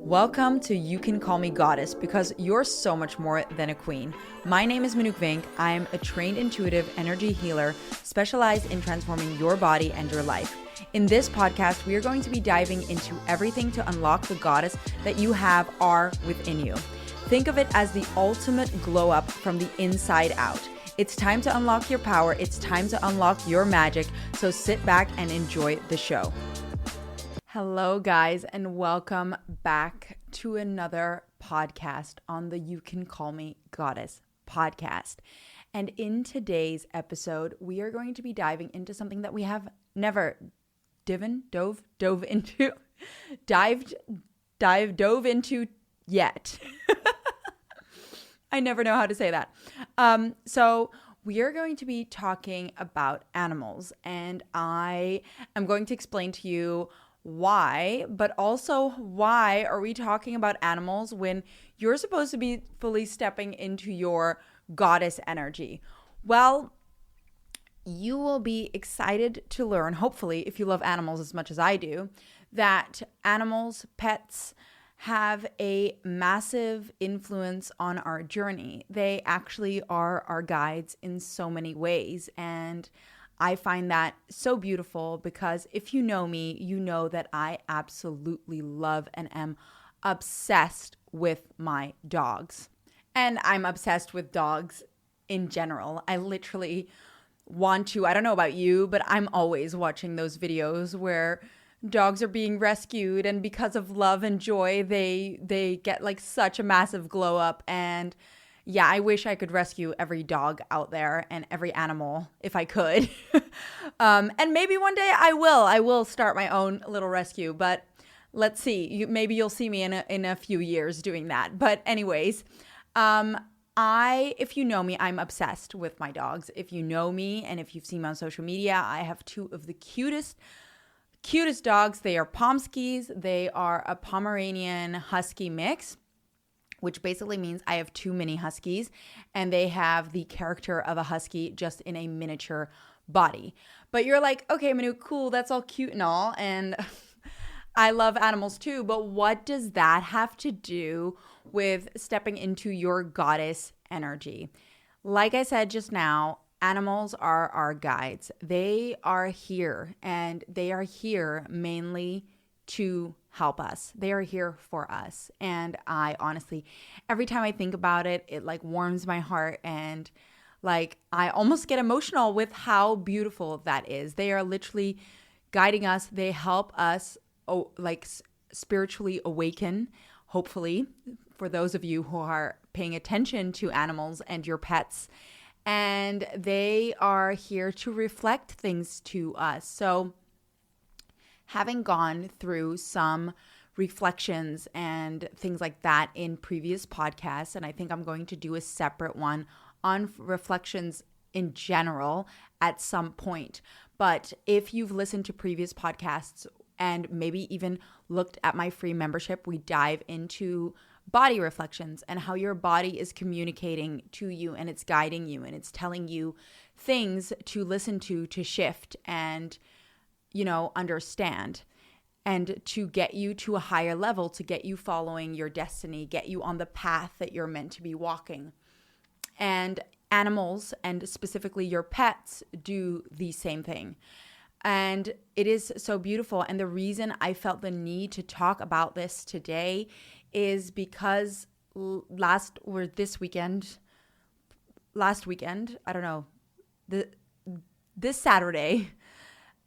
Welcome to You Can Call Me Goddess, because you're so much more than a queen. My name is Manouk Vink. I am a trained intuitive energy healer specialized in transforming your body and your life. In this podcast, we are going to be diving into everything to unlock the goddess that you are within you. Think of it as the ultimate glow up from the inside out. It's time to unlock your power. It's time to unlock your magic. So sit back and enjoy the show. Hello, guys, and welcome back to another podcast on the You Can Call Me Goddess podcast. And in today's episode, we are going to be diving into something that we have never dove into yet. I never know how to say that. So we are going to be talking about animals, and I am going to explain to you why, but also why are we talking about animals when you're supposed to be fully stepping into your goddess energy? Well, you will be excited to learn, hopefully, if you love animals as much as I do, that animals, pets, have a massive influence on our journey. They actually are our guides in so many ways, and I find that so beautiful because if you know me, you know that I absolutely love and am obsessed with my dogs. And I'm obsessed with dogs in general. I literally want to, I don't know about you, but I'm always watching those videos where dogs are being rescued, and because of love and joy, they get like such a massive glow up. And yeah, I wish I could rescue every dog out there and every animal if I could. And maybe one day I will start my own little rescue, but let's see. Maybe you'll see me in a few years doing that. But anyways, if you know me, I'm obsessed with my dogs. If you know me and if you've seen me on social media, I have two of the cutest dogs. They are Pomskis. They are a Pomeranian Husky mix, which basically means I have two mini Huskies, and they have the character of a Husky just in a miniature body. But you're like, okay, Manu, cool, that's all cute and all, and I love animals too, but what does that have to do with stepping into your goddess energy? Like I said just now, animals are our guides. They are here, and they are here mainly to help us. They are here for us. And I honestly, every time I think about it, it like warms my heart, and like I almost get emotional with how beautiful that is. They are literally guiding us. They help us spiritually awaken, hopefully, for those of you who are paying attention to animals and your pets. And they are here to reflect things to us. So having gone through some reflections and things like that in previous podcasts, and I think I'm going to do a separate one on reflections in general at some point. But if you've listened to previous podcasts and maybe even looked at my free membership, we dive into body reflections and how your body is communicating to you, and it's guiding you, and it's telling you things to listen to shift and understand, and to get you to a higher level, to get you following your destiny, get you on the path that you're meant to be walking. And animals, and specifically your pets, do the same thing. And it is so beautiful. And the reason I felt the need to talk about this today is because last weekend, I don't know, this Saturday,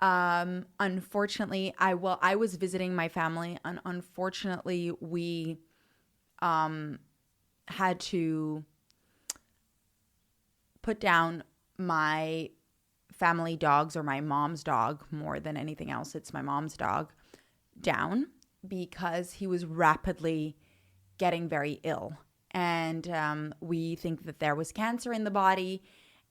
unfortunately, I was visiting my family, and unfortunately we had to put down my family dogs, or my mom's dog more than anything else. It's my mom's dog, down because he was rapidly getting very ill. And we think that there was cancer in the body.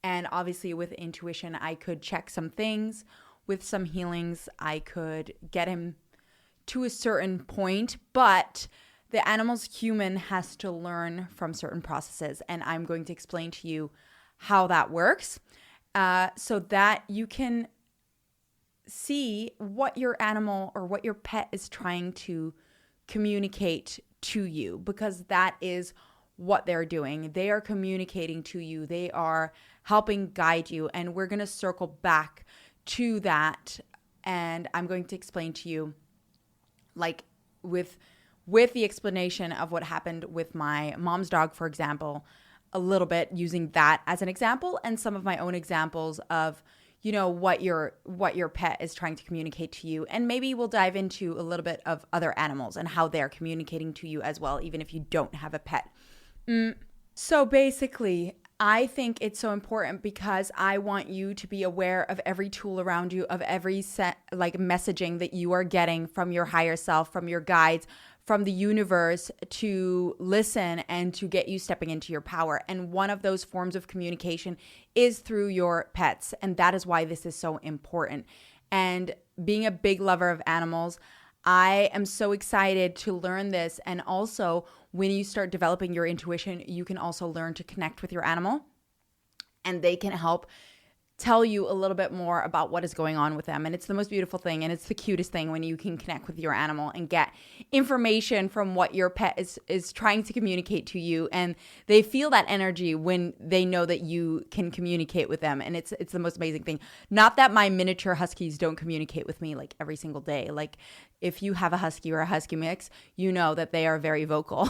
And obviously with intuition, I could check some things. With some healings, I could get him to a certain point, but the animal's human has to learn from certain processes. And I'm going to explain to you how that works, so that you can see what your animal or what your pet is trying to communicate to you, because that is what they're doing. They are communicating to you. They are helping guide you. And we're going to circle back to that. And I'm going to explain to you, like with the explanation of what happened with my mom's dog, for example, a little bit using that as an example, and some of my own examples of, you know, what your pet is trying to communicate to you. And maybe we'll dive into a little bit of other animals and how they're communicating to you as well, even if you don't have a pet. So basically, I think it's so important because I want you to be aware of every tool around you, of every messaging that you are getting from your higher self, from your guides, from the universe, to listen and to get you stepping into your power. And one of those forms of communication is through your pets. And that is why this is so important. And being a big lover of animals, I am so excited to learn this. And also, when you start developing your intuition, you can also learn to connect with your animal, and they can help tell you a little bit more about what is going on with them. And it's the most beautiful thing, and it's the cutest thing when you can connect with your animal and get information from what your pet is trying to communicate to you. And they feel that energy when they know that you can communicate with them. And it's the most amazing thing. Not that my miniature huskies don't communicate with me like every single day. Like if you have a husky or a husky mix, you know that they are very vocal.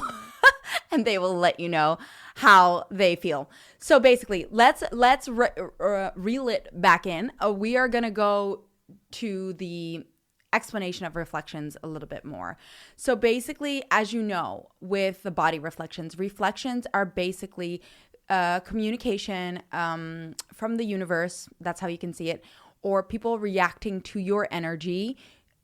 And they will let you know how they feel. So basically, let's reel it back in. We are going to go to the explanation of reflections a little bit more. So basically, as you know, with the body reflections are basically communication from the universe. That's how you can see it. Or people reacting to your energy,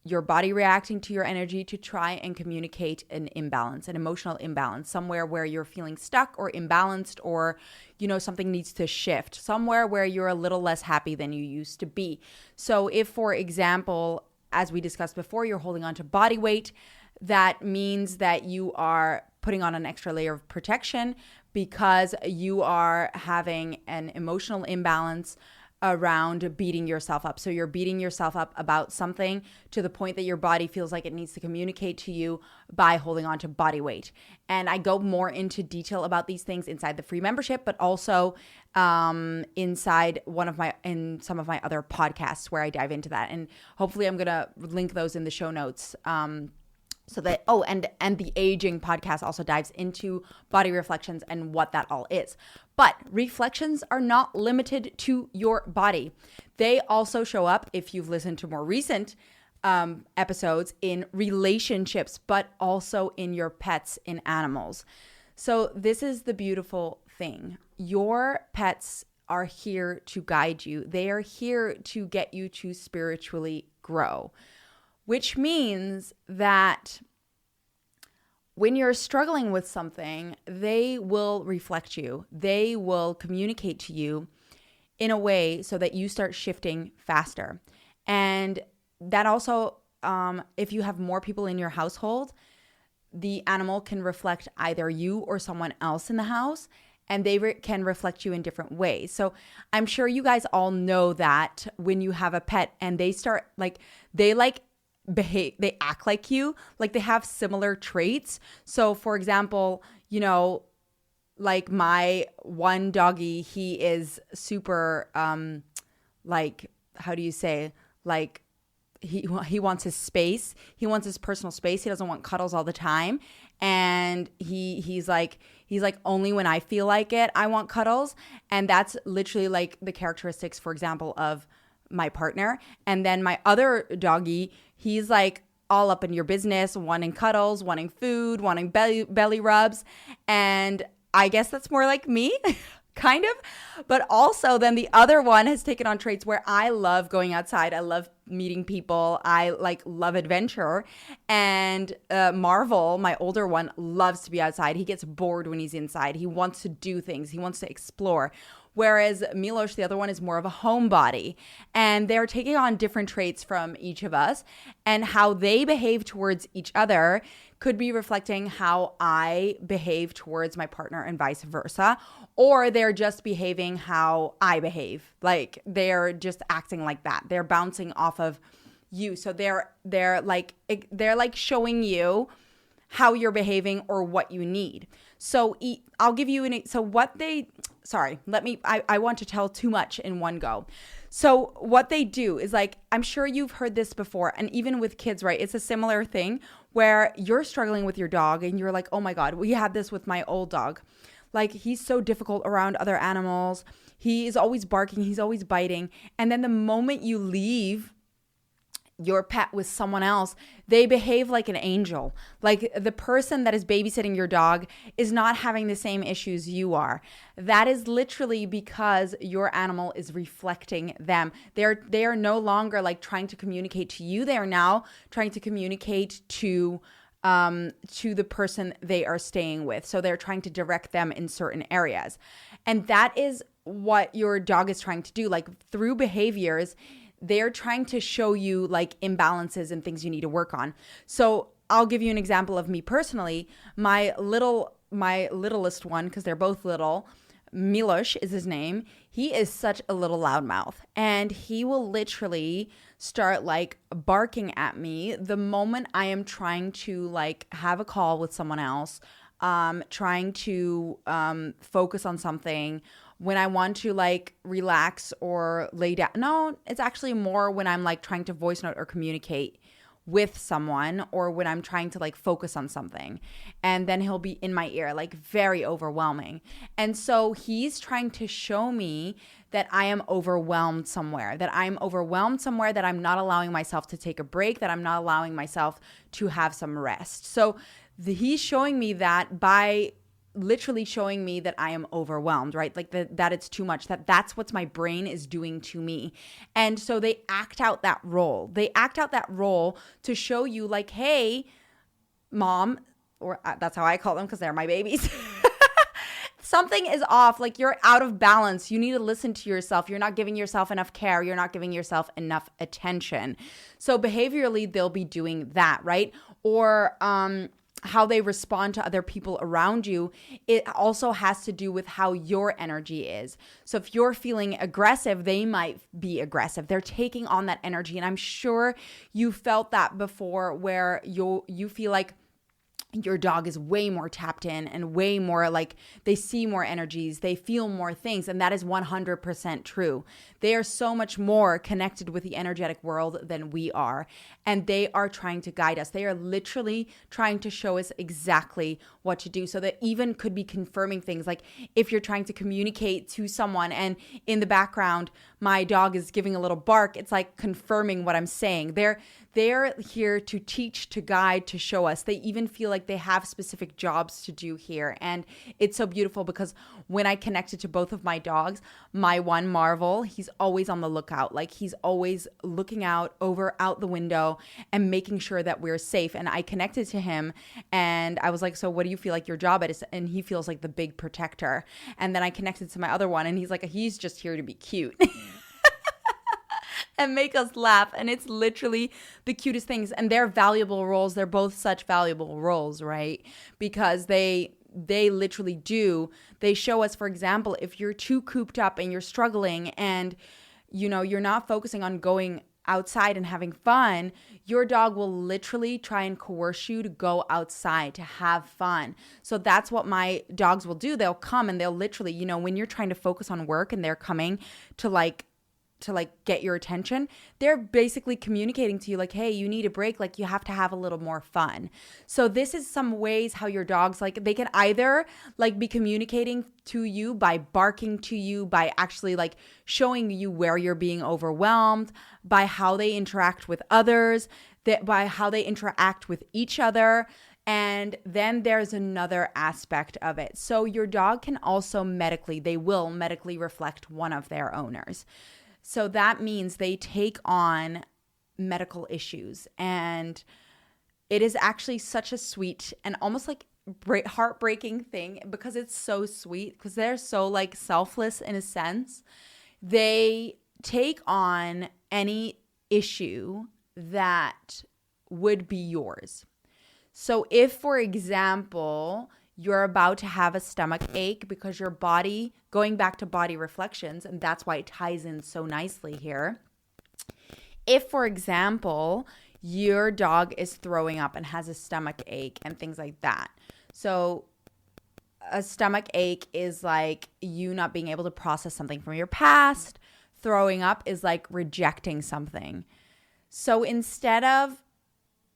your body reacting to your energy to try and communicate an imbalance, an emotional imbalance, somewhere where you're feeling stuck or imbalanced, or, you know, something needs to shift, somewhere where you're a little less happy than you used to be. So if, for example, as we discussed before, you're holding on to body weight, that means that you are putting on an extra layer of protection because you are having an emotional imbalance around beating yourself up. So you're beating yourself up about something to the point that your body feels like it needs to communicate to you by holding on to body weight. And I go more into detail about these things inside the free membership, but also inside in some of my other podcasts where I dive into that. And hopefully I'm going to link those in the show notes. So that, and the aging podcast also dives into body reflections and what that all is. But reflections are not limited to your body. They also show up, if you've listened to more recent episodes, in relationships, but also in your pets, in animals. So this is the beautiful thing. Your pets are here to guide you. They are here to get you to spiritually grow. Which means that when you're struggling with something, they will reflect you. They will communicate to you in a way so that you start shifting faster. And that also, if you have more people in your household, the animal can reflect either you or someone else in the house, and they can reflect you in different ways. So I'm sure you guys all know that when you have a pet and they start behave, they act like you, like they have similar traits. So for example, you know, like my one doggy, he is super how do you say, like he wants his space. He wants his personal space. He doesn't want cuddles all the time. And he's like only when I feel like it, I want cuddles. And that's literally like the characteristics, for example, of my partner. And then my other doggy, he's like all up in your business, wanting cuddles, wanting food, wanting belly rubs. And I guess that's more like me, kind of. But also then the other one has taken on traits where I love going outside. I love meeting people. I love adventure. And Marvel, my older one, loves to be outside. He gets bored when he's inside. He wants to do things. He wants to explore. Whereas Milos, the other one, is more of a homebody. And they're taking on different traits from each of us. And how they behave towards each other could be reflecting how I behave towards my partner and vice versa. Or they're just behaving how I behave. Like they're just acting like that. They're bouncing off of you. So they're like showing you how you're behaving or what you need. So I'll give you I want to tell too much in one go. So what they do is like, I'm sure you've heard this before, and even with kids, right? It's a similar thing where you're struggling with your dog and you're like, oh my God, we had this with my old dog. Like, he's so difficult around other animals. He is always barking. He's always biting. And then the moment you leave your pet with someone else, they behave like an angel. Like, the person that is babysitting your dog is not having the same issues you are. That is literally because your animal is reflecting them. They are no longer like trying to communicate to you. They are now trying to communicate to the person they are staying with. So they're trying to direct them in certain areas. And that is what your dog is trying to do. Like, through behaviors, they're trying to show you like imbalances and things you need to work on. So I'll give you an example of me personally. My littlest one, because they're both little, Milosh is his name. He is such a little loudmouth, and he will literally start like barking at me the moment I am trying to like have a call with someone else, trying to focus on something, when I want to like relax or lay down. No, it's actually more when I'm like trying to voice note or communicate with someone, or when I'm trying to like focus on something, and then he'll be in my ear, like very overwhelming. And so he's trying to show me that I am overwhelmed somewhere, that I'm not allowing myself to take a break, that I'm not allowing myself to have some rest. So he's showing me that by literally showing me that I am overwhelmed, right? Like that it's too much, that's what my brain is doing to me. And so they act out that role. They act out that role to show you like, hey, mom, or that's how I call them because they're my babies. Something is off. Like, you're out of balance. You need to listen to yourself. You're not giving yourself enough care. You're not giving yourself enough attention. So behaviorally, they'll be doing that, right? Or, how they respond to other people around you, it also has to do with how your energy is. So if you're feeling aggressive, they might be aggressive. They're taking on that energy. And I'm sure you felt that before, where you feel like your dog is way more tapped in and way more like they see more energies, they feel more things. And that is 100% true. They are so much more connected with the energetic world than we are. And they are trying to guide us. They are literally trying to show us exactly what to do. So that even could be confirming things. Like, if you're trying to communicate to someone and in the background, my dog is giving a little bark, it's like confirming what I'm saying. They're here to teach, to guide, to show us. They even feel like they have specific jobs to do here. And it's so beautiful because when I connected to both of my dogs, my one, Marvel, he's always on the lookout. Like, he's always looking out the window and making sure that we're safe. And I connected to him and I was like, so what do you feel like your job is? And he feels like the big protector. And then I connected to my other one and he's like, he's just here to be cute. And make us laugh. And it's literally the cutest things. And they're valuable roles. They're both such valuable roles, right? Because they literally do. They show us, for example, if you're too cooped up and you're struggling and, you're not focusing on going outside and having fun, your dog will literally try and coerce you to go outside to have fun. So that's what my dogs will do. They'll come and they'll literally, when you're trying to focus on work and they're coming to get your attention, they're basically communicating to you like, hey, you need a break. Like, you have to have a little more fun. So this is some ways how your dogs, like, they can either like be communicating to you by barking to you, by actually like showing you where you're being overwhelmed, by how they interact with others, by how they interact with each other. And then there's another aspect of it. So your dog can also they will medically reflect one of their owners. So that means they take on medical issues. And it is actually such a sweet and almost like heartbreaking thing, because it's so sweet, because they're so like selfless in a sense. They take on any issue that would be yours. So if, for example, you're about to have a stomach ache because your body, going back to body reflections, and that's why it ties in so nicely here. If, for example, your dog is throwing up and has a stomach ache and things like that. So a stomach ache is like you not being able to process something from your past. Throwing up is like rejecting something. So instead of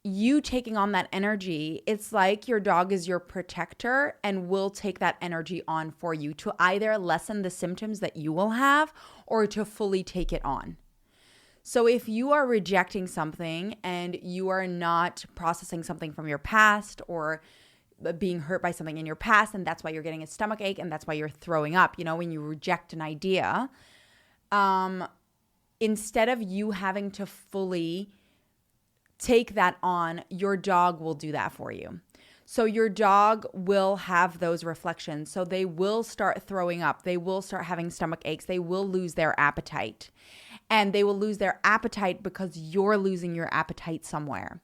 you taking on that energy, it's like your dog is your protector and will take that energy on for you to either lessen the symptoms that you will have or to fully take it on. So if you are rejecting something and you are not processing something from your past or being hurt by something in your past, and that's why you're getting a stomach ache and that's why you're throwing up, when you reject an idea, instead of you having to fully take that on, your dog will do that for you. So your dog will have those reflections. So they will start throwing up. They will start having stomach aches. They will lose their appetite. And they will lose their appetite because you're losing your appetite somewhere.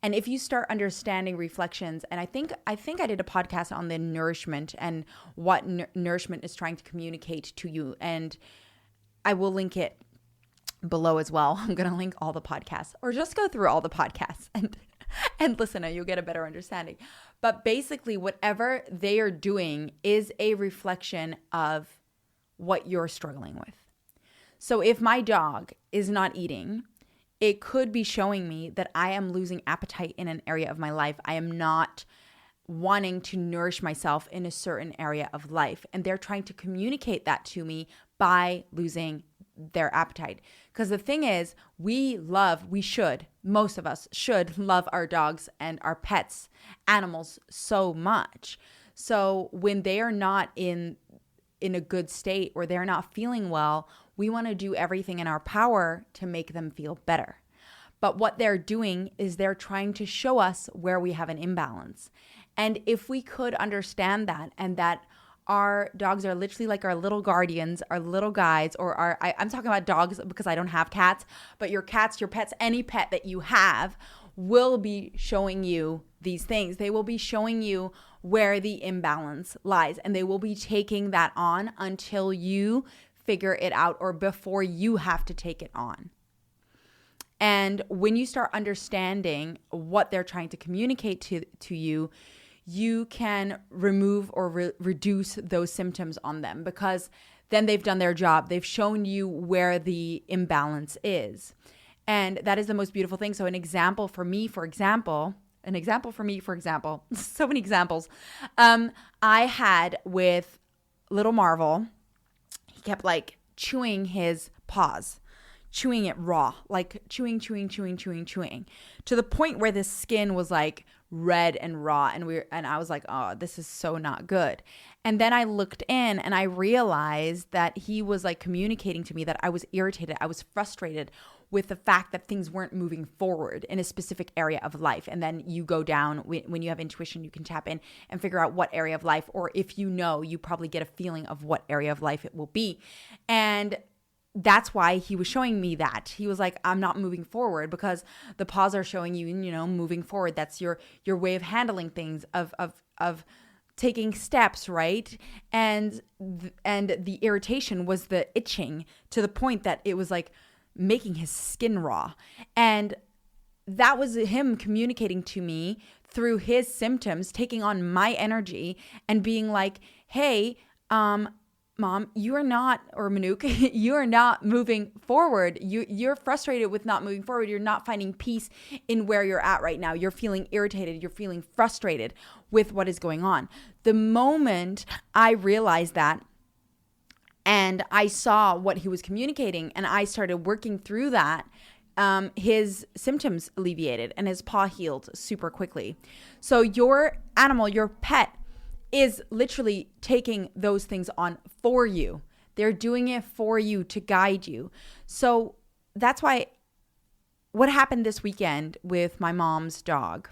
And if you start understanding reflections, and I think I did a podcast on the nourishment and what nourishment is trying to communicate to you. And I will link it below as well. I'm going to link all the podcasts, or just go through all the podcasts and listen, and you'll get a better understanding. But basically, whatever they are doing is a reflection of what you're struggling with. So if my dog is not eating, it could be showing me that I am losing appetite in an area of my life. I am not wanting to nourish myself in a certain area of life. And they're trying to communicate that to me by losing their appetite. Because the thing is, most of us should love our dogs and our pets, animals so much. So when they are not in a good state or they're not feeling well, we want to do everything in our power to make them feel better. But what they're doing is they're trying to show us where we have an imbalance. And if we could understand that, and that our dogs are literally like our little guardians, our little guides, or I'm talking about dogs because I don't have cats, but your cats, your pets, any pet that you have will be showing you these things. They will be showing you where the imbalance lies, and they will be taking that on until you figure it out or before you have to take it on. And when you start understanding what they're trying to communicate to you, you can remove or reduce those symptoms on them, because then they've done their job. They've shown you where the imbalance is. And that is the most beautiful thing. So an example for me, for example, so many examples. I had with little Marvel, he kept like chewing his paws, chewing it raw, like chewing, to the point where the skin was like red and raw. And I was like, oh, this is so not good. And then I looked in and I realized that he was like communicating to me that I was irritated. I was frustrated with the fact that things weren't moving forward in a specific area of life. And then you go down, when you have intuition, you can tap in and figure out what area of life, or if you probably get a feeling of what area of life it will be. And that's why he was showing me that. He was like, I'm not moving forward, because the paws are showing you, moving forward. That's your way of handling things, of taking steps, right? And the irritation was the itching, to the point that it was like making his skin raw. And that was him communicating to me through his symptoms, taking on my energy and being like, hey, Mom, you are not, or Manuk, you are not moving forward. You're frustrated with not moving forward. You're not finding peace in where you're at right now. You're feeling irritated. You're feeling frustrated with what is going on. The moment I realized that, and I saw what he was communicating, and I started working through that, his symptoms alleviated and his paw healed super quickly. So your animal, your pet, is literally taking those things on for you. They're doing it for you to guide you. So that's why what happened this weekend with my mom's dog.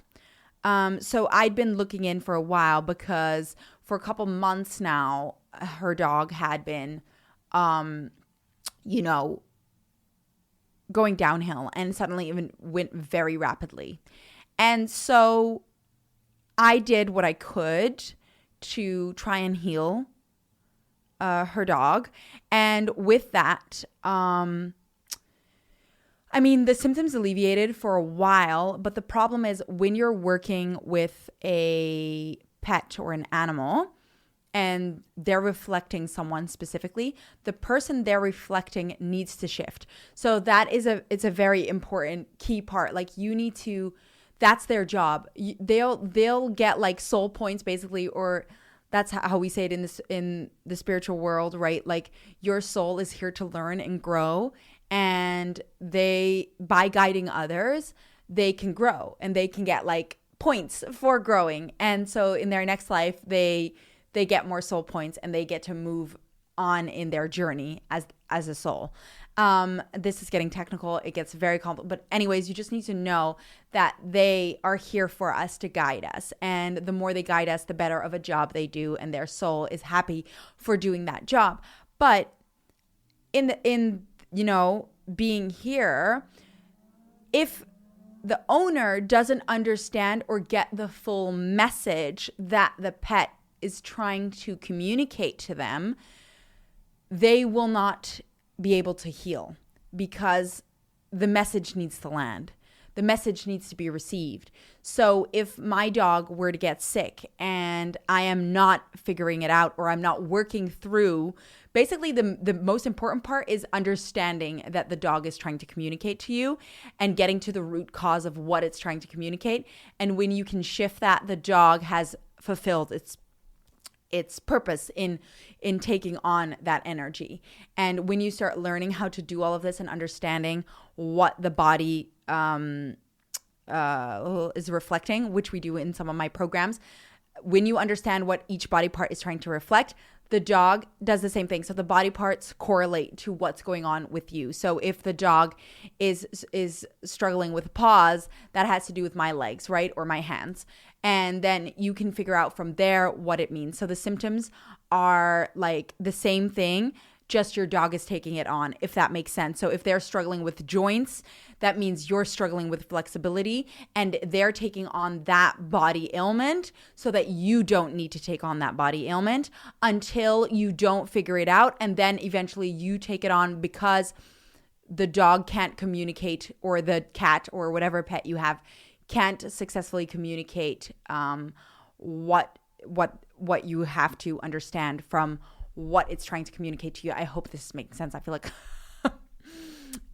So I'd been looking in for a while, because for a couple months now, her dog had been, going downhill, and suddenly even went very rapidly. And so I did what I could to try and heal her dog. And with that, I mean, the symptoms alleviated for a while, but the problem is when you're working with a pet or an animal and they're reflecting someone specifically, the person they're reflecting needs to shift. So that is it's a very important key part. Like you need to, that's their job. They'll get like soul points basically, or that's how we say it in the spiritual world, right? Like your soul is here to learn and grow, and by guiding others, they can grow and they can get like points for growing. And so in their next life, they get more soul points and they get to move on in their journey as a soul. This is getting technical. It gets very complicated. But anyways, you just need to know that they are here for us to guide us. And the more they guide us, the better of a job they do. And their soul is happy for doing that job. But in being here, if the owner doesn't understand or get the full message that the pet is trying to communicate to them, they will not be able to heal because the message needs to land. The message needs to be received. So if my dog were to get sick and I am not figuring it out or I'm not working through, basically the most important part is understanding that the dog is trying to communicate to you and getting to the root cause of what it's trying to communicate. And when you can shift that, the dog has fulfilled its purpose in taking on that energy. And when you start learning how to do all of this and understanding what the body is reflecting, which we do in some of my programs, when you understand what each body part is trying to reflect, the dog does the same thing. So the body parts correlate to what's going on with you. So if the dog is struggling with paws, that has to do with my legs, right? Or my hands. And then you can figure out from there what it means. So the symptoms are like the same thing, just your dog is taking it on, if that makes sense. So if they're struggling with joints, that means you're struggling with flexibility and they're taking on that body ailment so that you don't need to take on that body ailment until you don't figure it out. And then eventually you take it on because the dog can't communicate, or the cat or whatever pet you have can't successfully communicate what you have to understand from what it's trying to communicate to you. I hope this makes sense. I feel like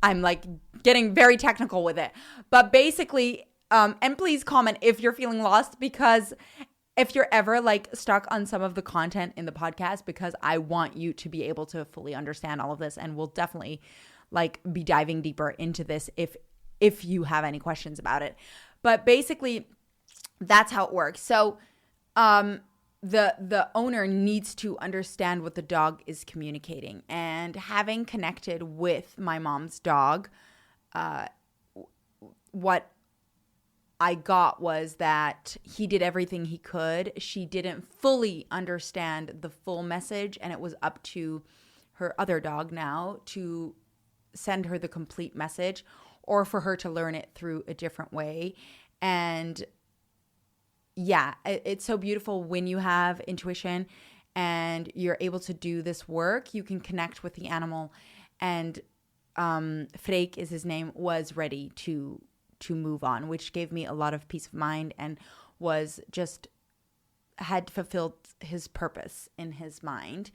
I'm like getting very technical with it. But basically, and please comment if you're feeling lost, because if you're ever like stuck on some of the content in the podcast, because I want you to be able to fully understand all of this, and we'll definitely like be diving deeper into this if you have any questions about it. But basically, that's how it works. So, the owner needs to understand what the dog is communicating. And having connected with my mom's dog, what I got was that he did everything he could. She didn't fully understand the full message, and it was up to her other dog now to send her the complete message, or for her to learn it through a different way. And yeah, it's so beautiful when you have intuition and you're able to do this work. You can connect with the animal, and Freek is his name, was ready to move on, which gave me a lot of peace of mind and had fulfilled his purpose in his mind.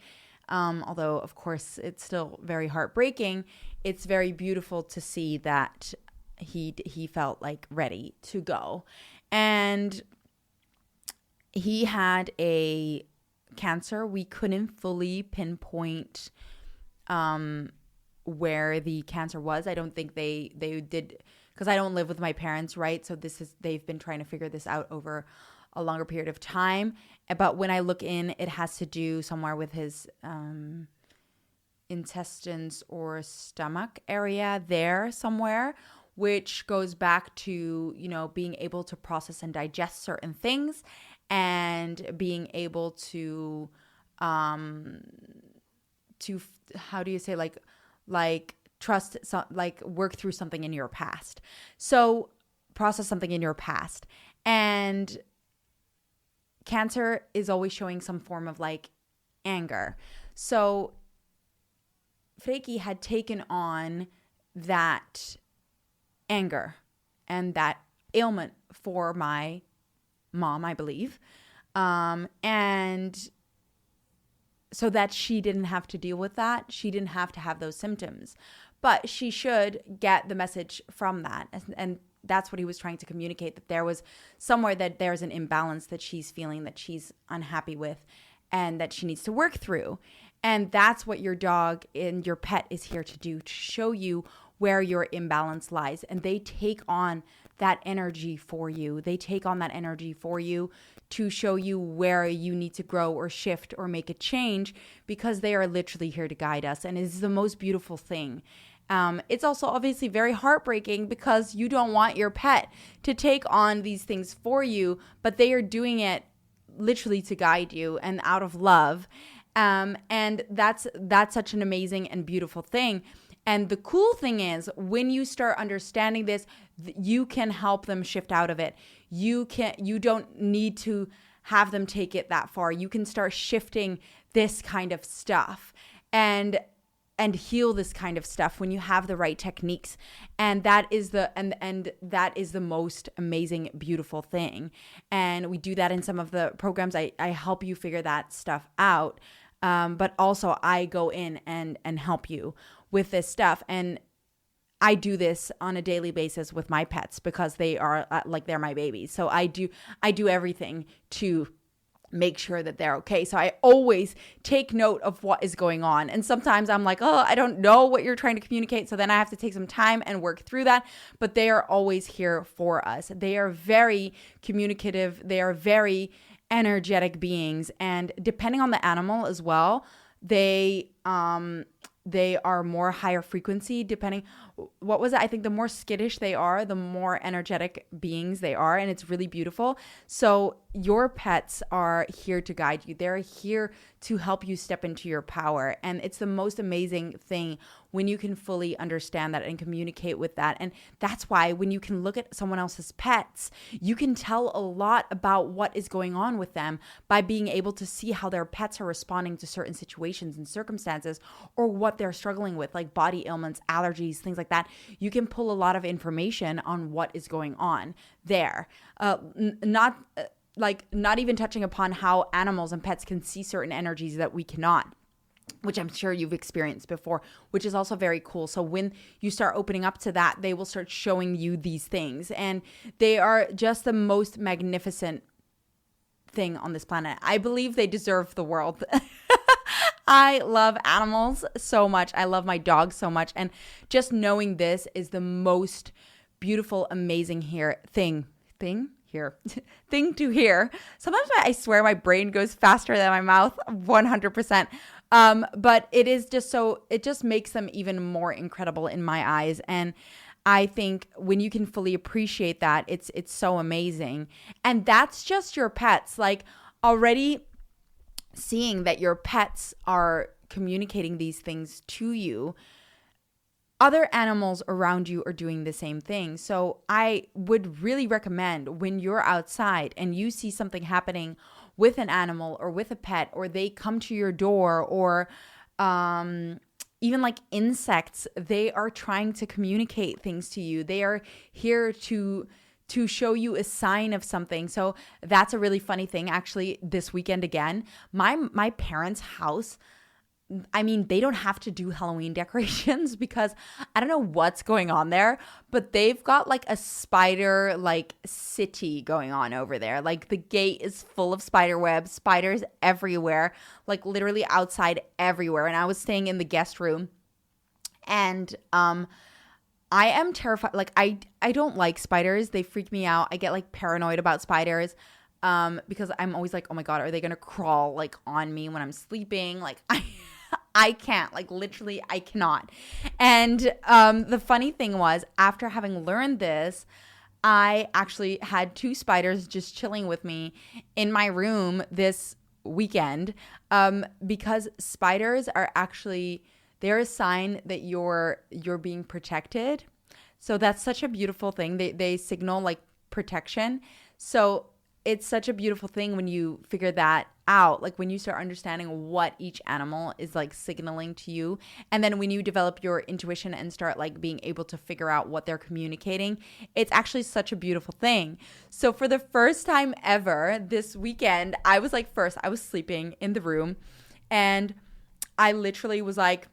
Although, of course, it's still very heartbreaking. It's very beautiful to see that he felt like ready to go. And he had a cancer. We couldn't fully pinpoint where the cancer was. I don't think they did, because I don't live with my parents, right? So they've been trying to figure this out over a longer period of time. But when I look in, it has to do somewhere with his intestines or stomach area there somewhere, which goes back to, being able to process and digest certain things, and being able to how do you say, like trust, like work through something in your past. So process something in your past. And cancer is always showing some form of like anger. So Freekie had taken on that anger and that ailment for my mom, I believe. And so that she didn't have to deal with that. She didn't have to have those symptoms. But she should get the message from that. And that's what he was trying to communicate, that there was somewhere that there's an imbalance that she's feeling, that she's unhappy with, and that she needs to work through. And that's what your dog and your pet is here to do, to show you where your imbalance lies. And they take on that energy for you. They take on that energy for you to show you where you need to grow or shift or make a change, because they are literally here to guide us. And it's the most beautiful thing. It's also obviously very heartbreaking because you don't want your pet to take on these things for you, but they are doing it literally to guide you and out of love. And that's such an amazing and beautiful thing. And the cool thing is, when you start understanding this, you can help them shift out of it. You don't need to have them take it that far. You can start shifting this kind of stuff and heal this kind of stuff when you have the right techniques. And that is that is the most amazing, beautiful thing. And we do that in some of the programs. I help you figure that stuff out. But also I go in and help you with this stuff. And I do this on a daily basis with my pets because they are they're my babies. So I do everything to make sure that they're okay. So I always take note of what is going on. And sometimes I'm like, oh, I don't know what you're trying to communicate. So then I have to take some time and work through that. But they are always here for us. They are very communicative. They are very energetic beings. And depending on the animal as well, they are more higher frequency, depending, what was it? I think the more skittish they are, the more energetic beings they are. And it's really beautiful. So your pets are here to guide you. They're here to help you step into your power. And it's the most amazing thing when you can fully understand that and communicate with that. And that's why when you can look at someone else's pets, you can tell a lot about what is going on with them by being able to see how their pets are responding to certain situations and circumstances, or what they're struggling with, like body ailments, allergies, things like that. You can pull a lot of information on what is going on there. Not even touching upon how animals and pets can see certain energies that we cannot, which I'm sure you've experienced before, which is also very cool. So when you start opening up to that, they will start showing you these things. And they are just the most magnificent thing on this planet. I believe they deserve the world. I love animals so much. I love my dog so much. And just knowing this is the most beautiful, amazing thing to hear. Sometimes I swear my brain goes faster than my mouth, 100%. But it is just it just makes them even more incredible in my eyes. And I think when you can fully appreciate that, it's so amazing. And that's just your pets. Like, already seeing that your pets are communicating these things to you, other animals around you are doing the same thing. So I would really recommend, when you're outside and you see something happening with an animal or with a pet, or they come to your door, or even like insects, they are trying to communicate things to you. They are here to show you a sign of something. So that's a really funny thing. Actually, this weekend again, my parents' house, I mean, they don't have to do Halloween decorations because I don't know what's going on there, but they've got like a spider like city going on over there. Like, the gate is full of spider webs, spiders everywhere, like literally outside everywhere. And I was staying in the guest room, and I am terrified. Like, I don't like spiders. They freak me out. I get like paranoid about spiders. Because I'm always like, oh my God, are they going to crawl like on me when I'm sleeping? Like, I can't, like, literally I cannot. And the funny thing was, after having learned this, I actually had 2 spiders just chilling with me in my room this weekend, because spiders are actually, they're a sign that you're being protected. So that's such a beautiful thing. They signal like protection. So it's such a beautiful thing when you figure that out, like when you start understanding what each animal is like signaling to you. And then when you develop your intuition and start like being able to figure out what they're communicating, it's actually such a beautiful thing. So for the first time ever this weekend, I was sleeping in the room, and I literally was like,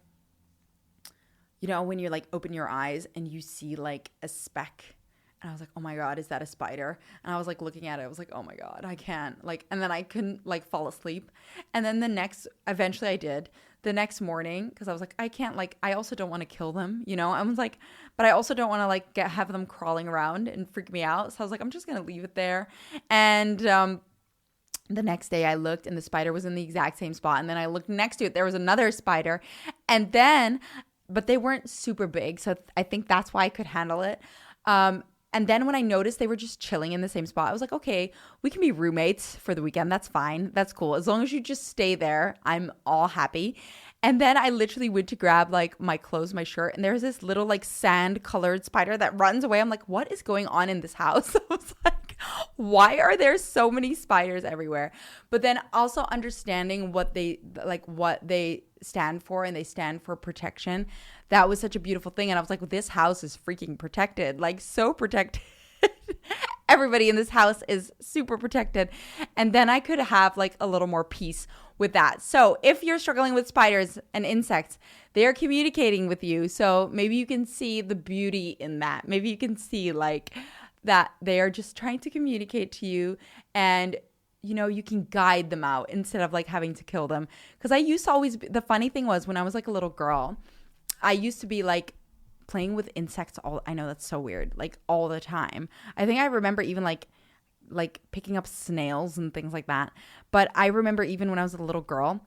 when you like open your eyes and you see like a speck. And I was like, oh my God, is that a spider? And I was like looking at it. I was like, oh my God, I can't. Like, and then I couldn't like fall asleep. And then eventually I did the next morning, because I was like, I can't, like, I also don't want to kill them, I was like, but I also don't want to like have them crawling around and freak me out. So I was like, I'm just going to leave it there. And, the next day I looked and the spider was in the exact same spot. And then I looked next to it. There was another spider. But they weren't super big. So I think that's why I could handle it. And then when I noticed they were just chilling in the same spot, I was like, okay, we can be roommates for the weekend. That's fine. That's cool. As long as you just stay there, I'm all happy. And then I literally went to grab like my clothes, my shirt, and there's this little like sand colored spider that runs away. I'm like, what is going on in this house? I was like, why are there so many spiders everywhere? But then also understanding what they stand for, and they stand for protection. That was such a beautiful thing. And I was like, well, this house is freaking protected, like so protected. Everybody in this house is super protected. And then I could have like a little more peace with that. So if you're struggling with spiders and insects, they are communicating with you. So maybe you can see the beauty in that. Maybe you can see like that they are just trying to communicate to you, and you can guide them out instead of like having to kill them. Because I used to always the funny thing was, when I was like a little girl, I used to be like playing with insects I know that's so weird, like all the time. I think I remember even like picking up snails and things like that. But I remember even when I was a little girl,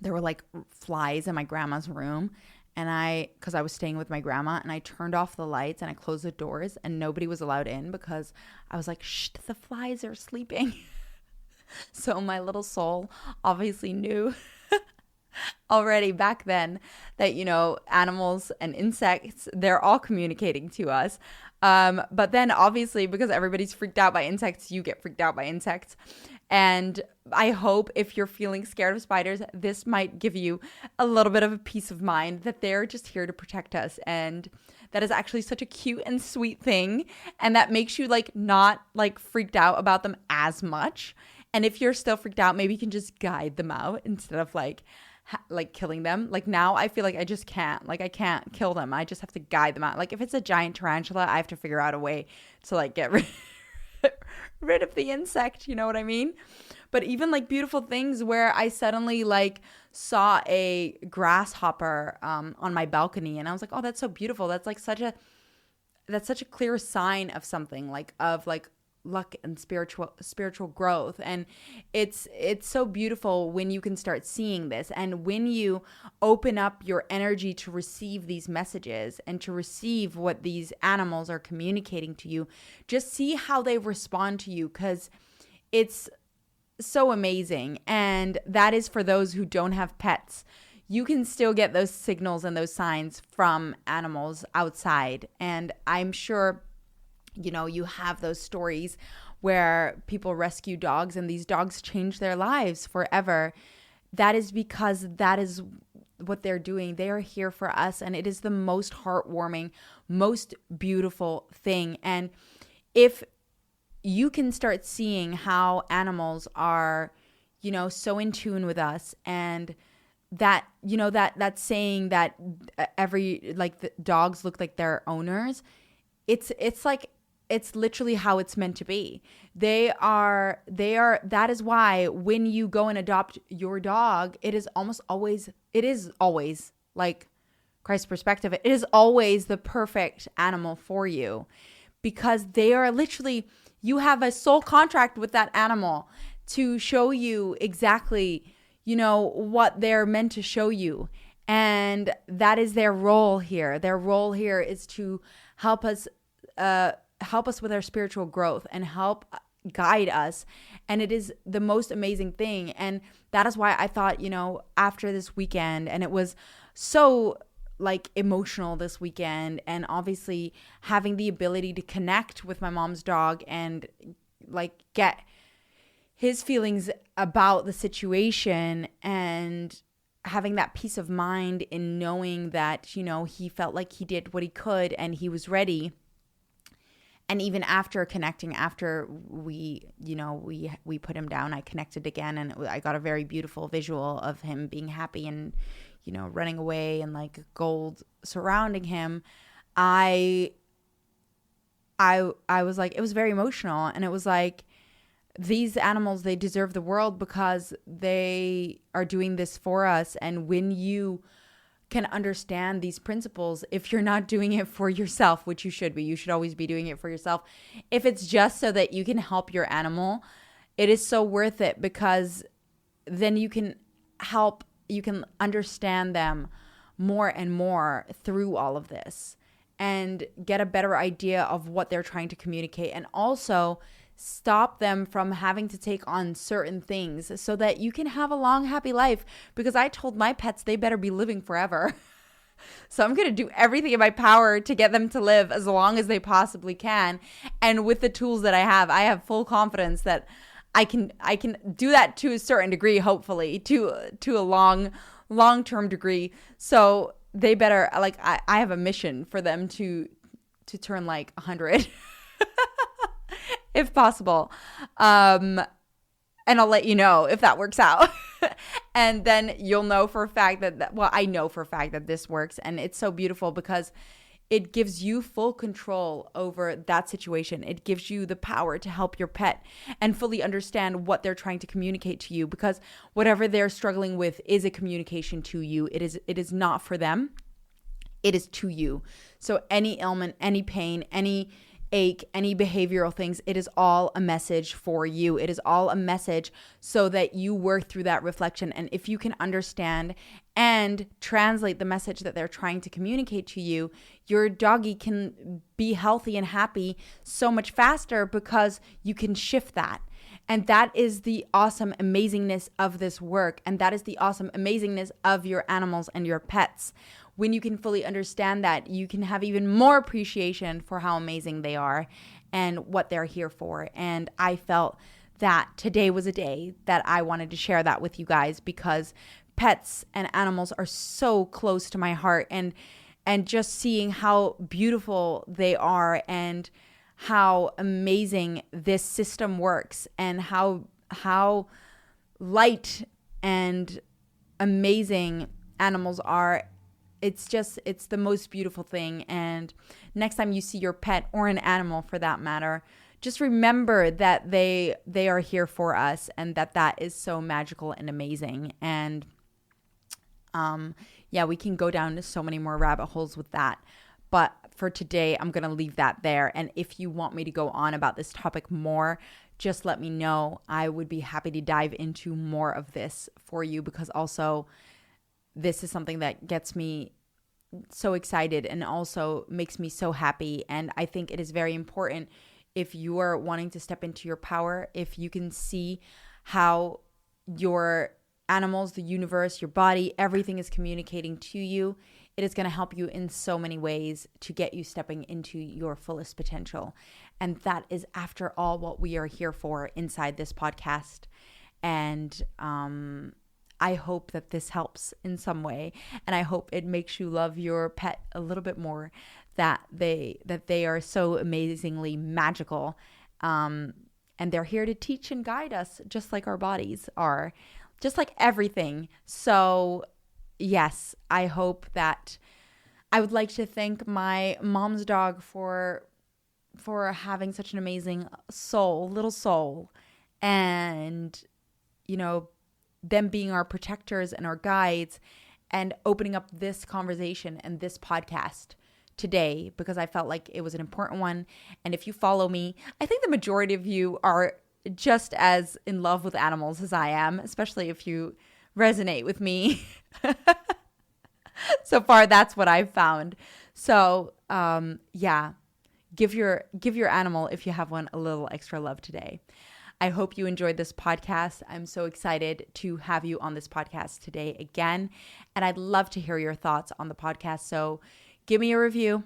there were like flies in my grandma's room, and because I was staying with my grandma, and I turned off the lights and I closed the doors, and nobody was allowed in because I was like, shh, the flies are sleeping. So my little soul obviously knew already back then that, animals and insects, they're all communicating to us. But then obviously, because everybody's freaked out by insects, you get freaked out by insects. And I hope if you're feeling scared of spiders, this might give you a little bit of a peace of mind that they're just here to protect us. And that is actually such a cute and sweet thing. And that makes you like not like freaked out about them as much. And if you're still freaked out, maybe you can just guide them out instead of like killing them. Like now I feel like I just can't, like I can't kill them. I just have to guide them out. Like if it's a giant tarantula, I have to figure out a way to like get rid of the insect. You know what I mean? But even like beautiful things where I suddenly like saw a grasshopper on my balcony, and I was like, oh, that's so beautiful. That's such a clear sign of something, like of like luck and spiritual growth. And it's so beautiful when you can start seeing this, and when you open up your energy to receive these messages and to receive what these animals are communicating to you. Just see how they respond to you, because it's so amazing. And that is for those who don't have pets. You can still get those signals and those signs from animals outside. And I'm sure you have those stories where people rescue dogs and these dogs change their lives forever. That is because that is what they're doing. They are here for us, and it is the most heartwarming, most beautiful thing. And if you can start seeing how animals are, so in tune with us, and that, that saying that the dogs look like their owners, it's like, it's literally how it's meant to be. That is why when you go and adopt your dog, it is always like Christ's perspective. It is always the perfect animal for you, because they are literally, you have a soul contract with that animal to show you exactly, what they're meant to show you. And that is their role here. Their role here is to help us with our spiritual growth and help guide us. And it is the most amazing thing. And that is why I thought, after this weekend, and it was so like emotional this weekend, and obviously having the ability to connect with my mom's dog and like get his feelings about the situation and having that peace of mind in knowing that, you know, he felt like he did what he could and he was ready. And even after connecting, after we put him down, I connected again, and I got a very beautiful visual of him being happy and, you know, running away and like gold surrounding him. I was like, it was very emotional, and it was like, these animals, they deserve the world because they are doing this for us. And when you can understand these principles, if you're not doing it for yourself, which you should always be doing it for yourself. If it's just so that you can help your animal, it is so worth it, because then you can understand them more and more through all of this and get a better idea of what they're trying to communicate, and also stop them from having to take on certain things so that you can have a long, happy life. Because I told my pets they better be living forever. So I'm going to do everything in my power to get them to live as long as they possibly can. And with the tools that I have full confidence that I can do that to a certain degree, hopefully to a long-term degree. So they better, like, I have a mission for them to turn like 100 if possible. And I'll let you know if that works out. And then you'll know for a fact I know for a fact that this works. And it's so beautiful because it gives you full control over that situation. It gives you the power to help your pet and fully understand what they're trying to communicate to you, because whatever they're struggling with is a communication to you. It is not for them. It is to you. So any ailment, any pain, any ache, any behavioral things, it is all a message for you. It is all a message so that you work through that reflection. And if you can understand and translate the message that they're trying to communicate to you, your doggy can be healthy and happy so much faster because you can shift that. And that is the awesome amazingness of this work. And that is the awesome amazingness of your animals and your pets. When you can fully understand that, you can have even more appreciation for how amazing they are and what they're here for. And I felt that today was a day that I wanted to share that with you guys, because pets and animals are so close to my heart, and just seeing how beautiful they are and how amazing this system works and how light and amazing animals are. It's the most beautiful thing. And next time you see your pet, or an animal for that matter, just remember that they are here for us, and that is so magical and amazing. And we can go down to so many more rabbit holes with that. But for today, I'm going to leave that there. And if you want me to go on about this topic more, just let me know. I would be happy to dive into more of this for you, because also this is something that gets me so excited and also makes me so happy. And I think it is very important, if you are wanting to step into your power, if you can see how your animals, the universe, your body, everything is communicating to you, it is going to help you in so many ways to get you stepping into your fullest potential. And that is, after all, what we are here for inside this podcast. And I hope that this helps in some way, and I hope it makes you love your pet a little bit more, that they are so amazingly magical, and they're here to teach and guide us, just like our bodies are, just like everything. So yes, I hope that I would like to thank my mom's dog for having such an amazing little soul, and, you know, them being our protectors and our guides, and opening up this conversation and this podcast today, because I felt like it was an important one. And if you follow me, I think the majority of you are just as in love with animals as I am, especially if you resonate with me. So far, that's what I've found. So, give your animal, if you have one, a little extra love today. I hope you enjoyed this podcast. I'm so excited to have you on this podcast today again. And I'd love to hear your thoughts on the podcast. So give me a review,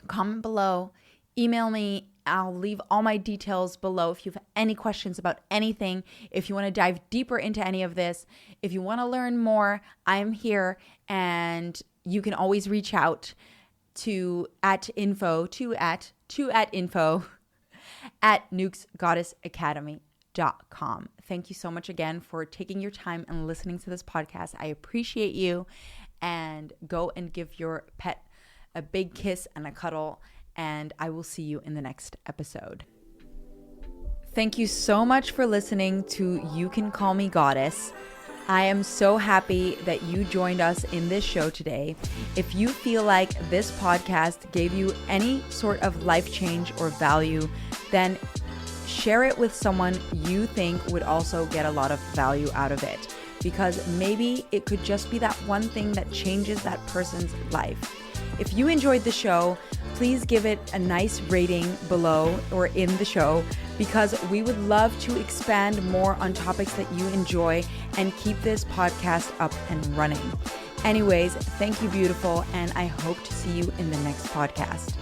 comment below, email me I'll leave all my details below if you have any questions about anything, if you want to dive deeper into any of this, if you want to learn more, I'm here, and you can always reach out to info at nukesgoddessacademy.com. Thank you so much again for taking your time and listening to this podcast. I appreciate you, and go and give your pet a big kiss and a cuddle, and I will see you in the next episode. Thank you so much for listening to You Can Call Me Goddess. I am so happy that you joined us in this show today. If you feel like this podcast gave you any sort of life change or value, then share it with someone you think would also get a lot of value out of it, because maybe it could just be that one thing that changes that person's life. If you enjoyed the show, please give it a nice rating below or in the show, because we would love to expand more on topics that you enjoy and keep this podcast up and running. Anyways, thank you, beautiful, and I hope to see you in the next podcast.